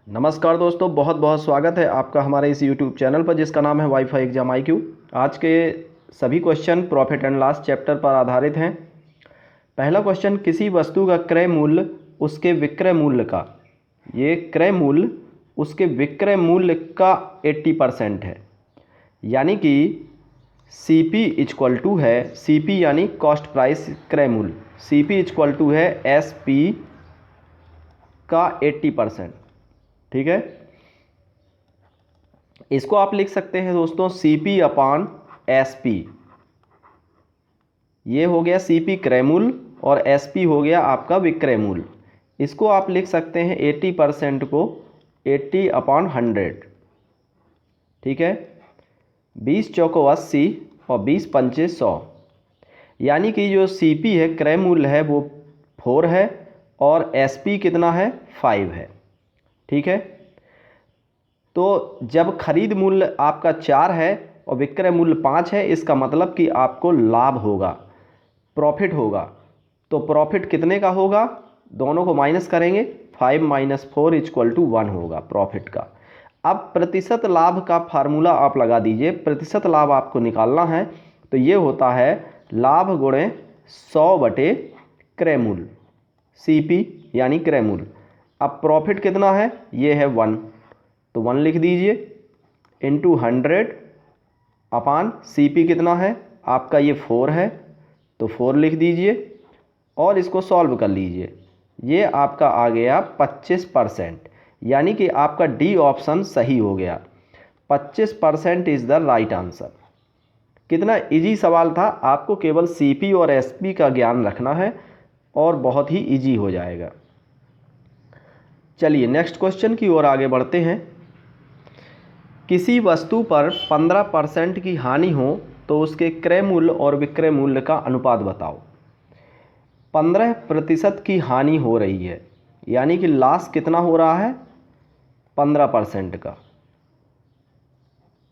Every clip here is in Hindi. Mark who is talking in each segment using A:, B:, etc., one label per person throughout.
A: नमस्कार दोस्तों, बहुत बहुत स्वागत है आपका हमारे इस YouTube चैनल पर जिसका नाम है वाईफाई एग्जाम IQ। आज के सभी question profit and loss chapter पर आधारित हैं। पहला क्वेश्चन, किसी वस्तु का क्रय मूल्य उसके विक्रय मूल्य का, ये क्रय मूल्य उसके विक्रय मूल्य का 80% है। यानी कि CP इक्वल टू है, CP यानी कॉस्ट प्राइस क्रय मूल्य, CP इक्वल टू है SP का 80%। ठीक है, इसको आप लिख सकते हैं दोस्तों CP अपान SP। ये हो गया CP क्रय मूल्य और SP हो गया आपका विक्रय मूल्य। इसको आप लिख सकते हैं 80% को 80 अपान 100। ठीक है, 20 चौको 80 और 20 पंचे 100। यानी कि जो CP है क्रय मूल्य है वो 4 है और SP कितना है 5 है। ठीक है, तो जब खरीद मूल्य आपका 4 है और विक्रय मूल्य 5 है, इसका मतलब कि आपको लाभ होगा, प्रॉफिट होगा। तो प्रॉफिट कितने का होगा, दोनों को माइनस करेंगे, 5 माइनस 4 इक्वल टू 1 होगा प्रॉफिट का। अब प्रतिशत लाभ का फार्मूला आप लगा दीजिए। प्रतिशत लाभ आपको निकालना है तो ये होता है लाभ गुणे 100 बटे क्रय मूल्य, CP यानी क्रय मूल्य। अब प्रॉफिट कितना है, ये है 1, तो 1 लिख दीजिए इंटू 100 अपान CP कितना है आपका, ये 4 है तो 4 लिख दीजिए और इसको सॉल्व कर लीजिए। ये आपका आ गया 25%। यानी कि आपका डी ऑप्शन सही हो गया। 25% इज़ द राइट आंसर। कितना इजी सवाल था, आपको केवल CP और SP का ज्ञान रखना है और बहुत ही इजी हो जाएगा। चलिए नेक्स्ट क्वेश्चन की ओर आगे बढ़ते हैं। किसी वस्तु पर 15% की हानि हो तो उसके क्रय मूल्य और विक्रय मूल्य का अनुपात बताओ। 15% की हानि हो रही है, यानी कि लॉस कितना हो रहा है 15% का,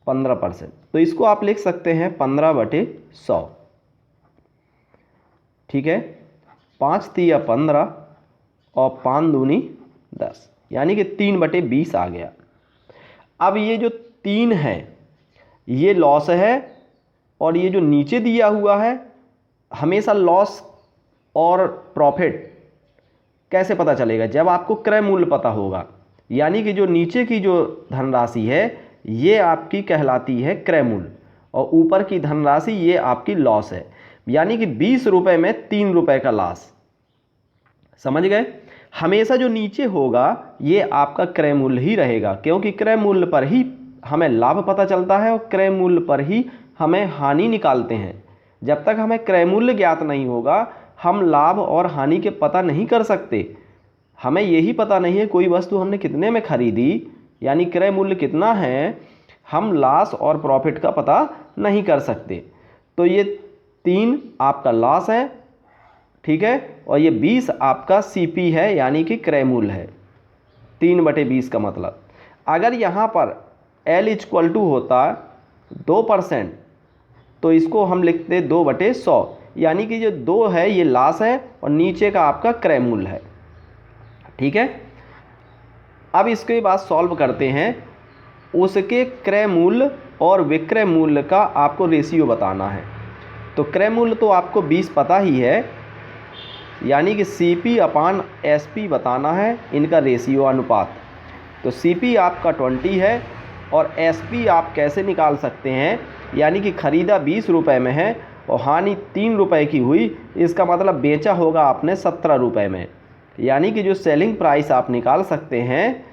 A: 15%। तो इसको आप लिख सकते हैं 15 बटे 100। ठीक है, 5 तिया 15 और 5 दूनी 10, यानी कि 3 बटे 20 आ गया। अब ये जो 3 है ये लॉस है और ये जो नीचे दिया हुआ है, हमेशा लॉस और प्रॉफिट कैसे पता चलेगा, जब आपको क्रय मूल्य पता होगा। यानी कि जो नीचे की जो धनराशि है ये आपकी कहलाती है क्रय मूल्य और ऊपर की धनराशि ये आपकी लॉस है। यानी कि 20 रुपये में 3 रुपये का लॉस। समझ गए, हमेशा जो नीचे होगा ये आपका क्रय मूल्य ही रहेगा, क्योंकि क्रय मूल्य पर ही हमें लाभ पता चलता है और क्रय मूल्य पर ही हमें हानि निकालते हैं। जब तक हमें क्रय मूल्य ज्ञात नहीं होगा हम लाभ और हानि के पता नहीं कर सकते। हमें यही पता नहीं है कोई वस्तु हमने कितने में खरीदी, यानी क्रय मूल्य कितना है, हम लॉस और प्रॉफिट का पता नहीं कर सकते। तो ये 3 आपका लॉस है, ठीक है, और ये 20 आपका CP है यानी कि क्रय मूल्य है। 3 बटे 20 का मतलब, अगर यहाँ पर L इक्वल टू होता 2% तो इसको हम लिखते 2 बटे 100, यानी कि जो 2 है ये लॉस है और नीचे का आपका क्रय मूल्य है। ठीक है, अब इसके बाद सॉल्व करते हैं। उसके क्रय मूल्य और विक्रय मूल्य का आपको रेशियो बताना है। तो क्रय मूल्य तो आपको 20 पता ही है, यानी कि CP अपान SP बताना है, इनका रेशियो अनुपात। तो CP आपका 20 है और SP आप कैसे निकाल सकते हैं, यानी कि ख़रीदा 20 रुपये में है और हानि 3 रुपये की हुई, इसका मतलब बेचा होगा आपने 17 रुपये में। यानी कि जो सेलिंग प्राइस आप निकाल सकते हैं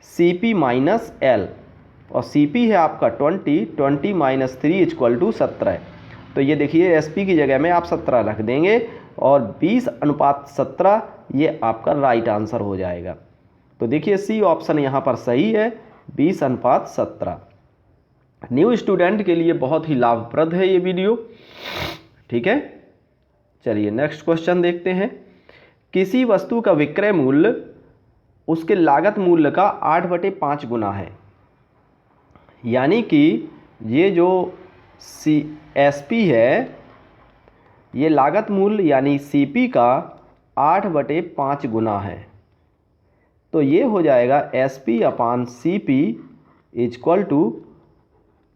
A: CP माइनस L, और CP है आपका 20 माइनस 3 इक्वल टू 17। तो ये देखिए SP की जगह में आप 17 रख देंगे और 20 अनुपात 17 ये आपका राइट आंसर हो जाएगा। तो देखिए C ऑप्शन यहाँ पर सही है, 20 अनुपात 17। न्यू स्टूडेंट के लिए बहुत ही लाभप्रद है ये वीडियो। ठीक है, चलिए नेक्स्ट क्वेश्चन देखते हैं। किसी वस्तु का विक्रय मूल्य उसके लागत मूल्य का 8/5 गुना है, यानी कि ये जो SP है ये लागत मूल्य यानी CP का 8/5 गुना है। तो ये हो जाएगा SP upon CP equal to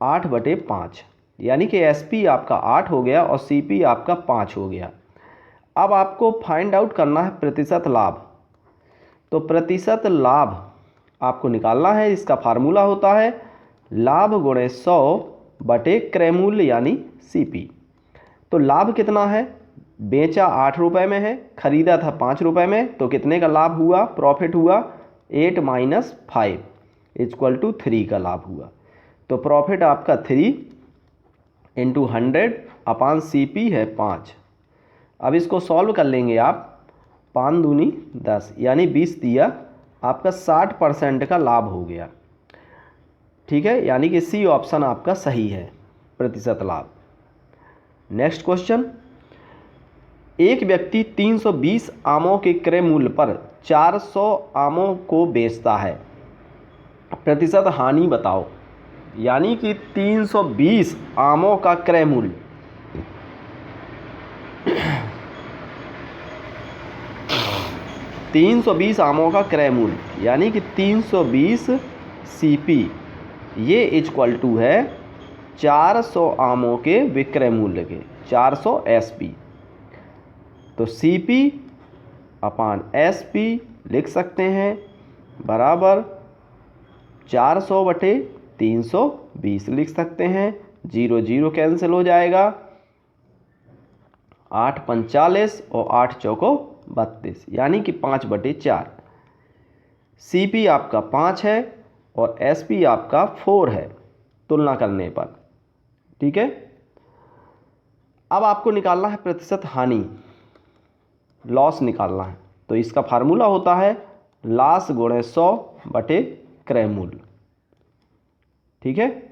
A: 8/5, यानी कि SP आपका 8 हो गया और CP आपका 5 हो गया। अब आपको फाइंड आउट करना है प्रतिशत लाभ। तो प्रतिशत लाभ आपको निकालना है, इसका फार्मूला होता है लाभ गुणे 100 क्रय मूल्य यानी CP। तो लाभ कितना है, बेचा 8 रुपये में है, खरीदा था 5 रुपये में, तो कितने का लाभ हुआ, प्रॉफिट हुआ 8 - 5 इक्वल टू 3 का लाभ हुआ। तो प्रॉफिट आपका 3 × 100 अपान CP है 5। अब इसको सॉल्व कर लेंगे आप, 5 दूनी 10 यानी 20 दिया, आपका 60% का लाभ हो गया। ठीक है, यानी कि C ऑप्शन आपका सही है, प्रतिशत लाभ। नेक्स्ट क्वेश्चन, एक व्यक्ति 320 आमों के क्रय मूल्य पर 400 आमों को बेचता है, प्रतिशत हानि बताओ। यानी कि 320 आमों का क्रय मूल्य, आमों का क्रय मूल्य यानी कि 320 CP ये इक्वल टू है 400 आमों के विक्रय मूल्य के 400 SP। तो CP अपान SP लिख सकते हैं बराबर 400/320 लिख सकते हैं। 0 0 कैंसिल हो जाएगा, 8 × 45 और 8 × 4 = 32 यानी कि 5/4। CP आपका 5 है और SP आपका 4 है तुलना करने पर। ठीक है, अब आपको निकालना है प्रतिशत हानि, लॉस निकालना है। तो इसका फार्मूला होता है लास गुणे 100 क्रय मूल्य। ठीक है,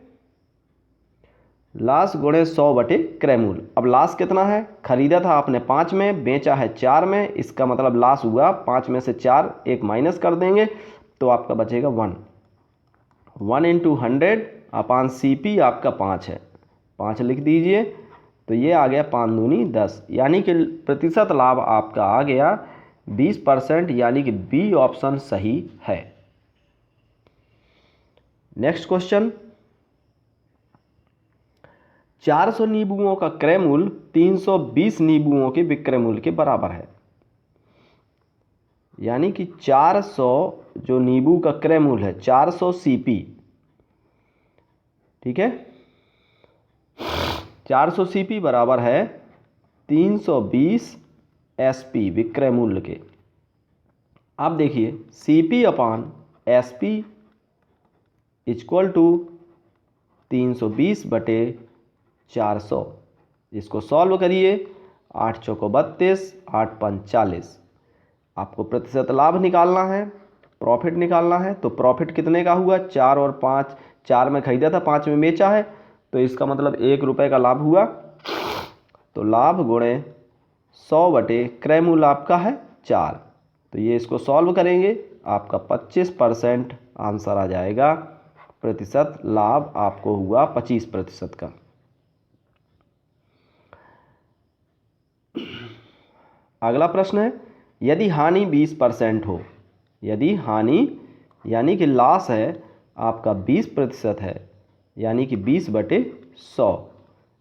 A: लास गुणे 100 क्रय मूल्य। अब लास कितना है, खरीदा था आपने 5 में, बेचा है 4 में, इसका मतलब लास हुआ 5 में से 4 एक माइनस कर देंगे तो आपका बचेगा 1 × 100 अपान CP आपका 5 है, 5 लिख दीजिए। तो ये आ गया 5 दूनी 10, यानी कि प्रतिशत लाभ आपका आ गया 20%, यानी कि B ऑप्शन सही है। नेक्स्ट क्वेश्चन, 400 नींबुओं का क्रय मूल्य 320 नींबुओं के विक्रय मूल्य के बराबर है। यानी कि 400 जो नींबू का क्रय मूल्य है 400 CP। ठीक है, 400 CP बराबर है 320 SP विक्रय मूल्य के। अब देखिए CP upon SP equal to 320/400। इसको सॉल्व करिए, 8 × 4 = 32, 8 × 5 = 40। आपको प्रतिशत लाभ निकालना है, प्रॉफिट निकालना है। तो प्रॉफिट कितने का हुआ, 4 और 5, 4 में खरीदा था 5 में बेचा है, तो इसका मतलब 1 रुपये का लाभ हुआ। तो लाभ गुणे 100 क्रय मूल्य आपका है 4। तो ये इसको सॉल्व करेंगे, आपका 25% आंसर आ जाएगा। प्रतिशत लाभ आपको हुआ 25% का। अगला प्रश्न है, यदि हानि 20% हो, यदि हानि यानी कि लॉस है आपका 20% है, यानी कि 20/100,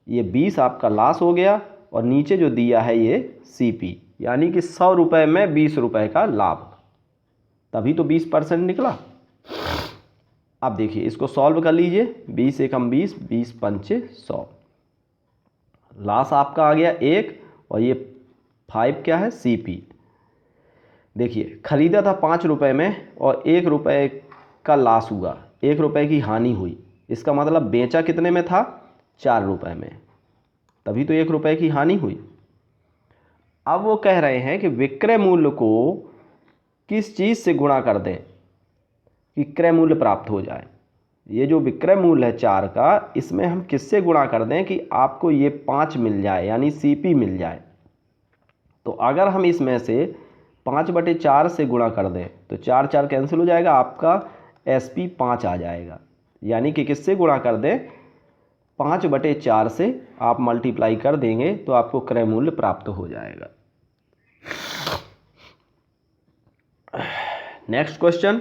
A: ये 20 आपका लॉस हो गया और नीचे जो दिया है ये CP, यानी कि 100 रुपये में 20 रुपये का लाभ, तभी तो 20% निकला। अब देखिए इसको सॉल्व कर लीजिए, 20 × 20, 20 × 5 = 100। लॉस आपका आ गया 1 और ये 5 क्या है, CP। देखिए खरीदा था 5 रुपये में और 1 रुपये का लॉस हुआ, 1 रुपये की हानि हुई। इसका मतलब बेचा कितने में था, 4 रुपये में, तभी तो 1 रुपये की हानि हुई। अब वो कह रहे हैं कि विक्रय मूल्य को किस चीज़ से गुणा कर दें कि क्रय मूल्य प्राप्त हो जाए। ये जो विक्रय मूल्य है 4 का, इसमें हम किससे गुणा कर दें कि आपको ये 5 मिल जाए, यानी CP मिल जाए। तो अगर हम इसमें से 5/4 से गुणा कर दें तो 4 4 कैंसिल हो जाएगा, आपका SP 5 आ जाएगा। यानी कि किससे गुणा कर दें, 5/4 से आप मल्टीप्लाई कर देंगे तो आपको क्रय मूल्य प्राप्त हो जाएगा। नेक्स्ट क्वेश्चन,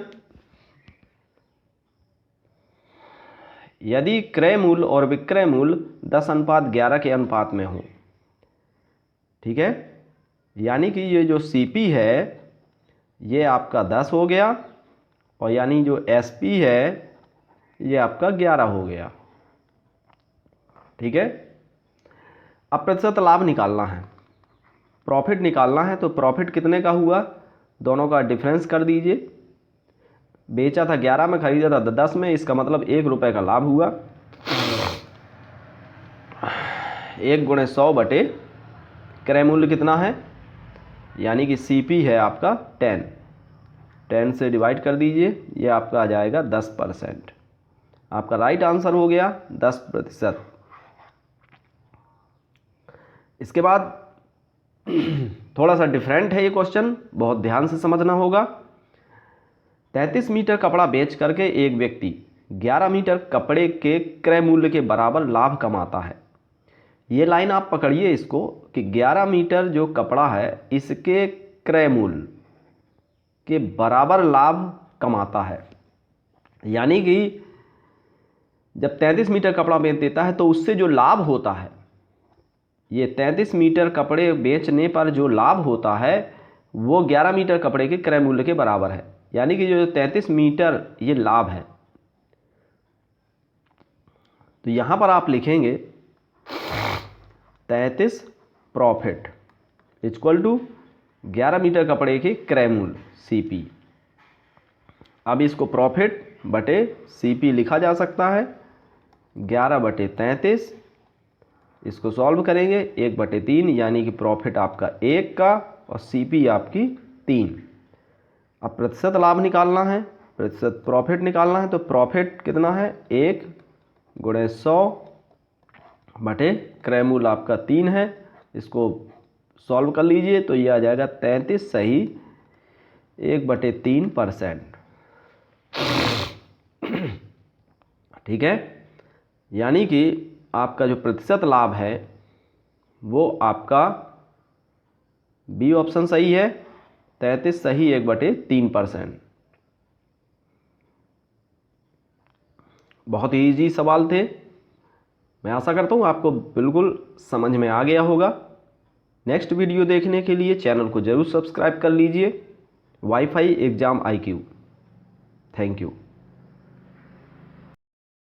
A: यदि क्रय मूल्य और विक्रय मूल्य 10:11 के अनुपात में हो, ठीक है, यानी कि ये जो सीपी है ये आपका 10 हो गया और यानी जो एसपी है ये आपका 11 हो गया, ठीक है। अब प्रतिशत लाभ निकालना है, प्रॉफिट निकालना है, तो प्रॉफिट कितने का हुआ, दोनों का डिफरेंस कर दीजिए। बेचा था 11 में, खरीदा था 10 में, इसका मतलब 1 रुपये का लाभ हुआ। 1 × 100 बटे क्रय मूल्य कितना है, यानी कि सीपी है आपका 10 से डिवाइड कर दीजिए, ये आपका आ जाएगा 10%। आपका राइट आंसर हो गया 10%। इसके बाद थोड़ा सा डिफरेंट है ये क्वेश्चन, बहुत ध्यान से समझना होगा। 33 मीटर कपड़ा बेच करके एक व्यक्ति 11 मीटर कपड़े के क्रय मूल्य के बराबर लाभ कमाता है। ये लाइन आप पकड़िए इसको कि 11 मीटर जो कपड़ा है इसके क्रय मूल्य के बराबर लाभ कमाता है, यानी कि जब 33 मीटर कपड़ा बेच देता है तो उससे जो लाभ होता है, ये 33 मीटर कपड़े बेचने पर जो लाभ होता है वो 11 मीटर कपड़े के क्रय मूल्य के बराबर है, यानी कि जो 33 मीटर ये लाभ है। तो यहाँ पर आप लिखेंगे 33 प्रॉफिट इक्वल टू 11 मीटर कपड़े के क्रय मूल्य सीपी। अब इसको प्रॉफिट बटे सीपी लिखा जा सकता है, 11/33, इसको सॉल्व करेंगे 1/3, यानी कि प्रॉफिट आपका 1 का और सीपी आपकी 3। अब प्रतिशत लाभ निकालना है, प्रतिशत प्रॉफिट निकालना है, तो प्रॉफिट कितना है 1 × 100 बटे क्रय मूल्य आपका 3 है, इसको सॉल्व कर लीजिए तो ये आ जाएगा 33 सही 1/3%, ठीक है। यानी कि आपका जो प्रतिशत लाभ है वो आपका बी ऑप्शन सही है, 33 सही 1/3%। बहुत ही ईजी सवाल थे, मैं आशा करता हूँ आपको बिल्कुल समझ में आ गया होगा। नेक्स्ट वीडियो देखने के लिए चैनल को जरूर सब्सक्राइब कर लीजिए। Wifi exam IQ। Thank you.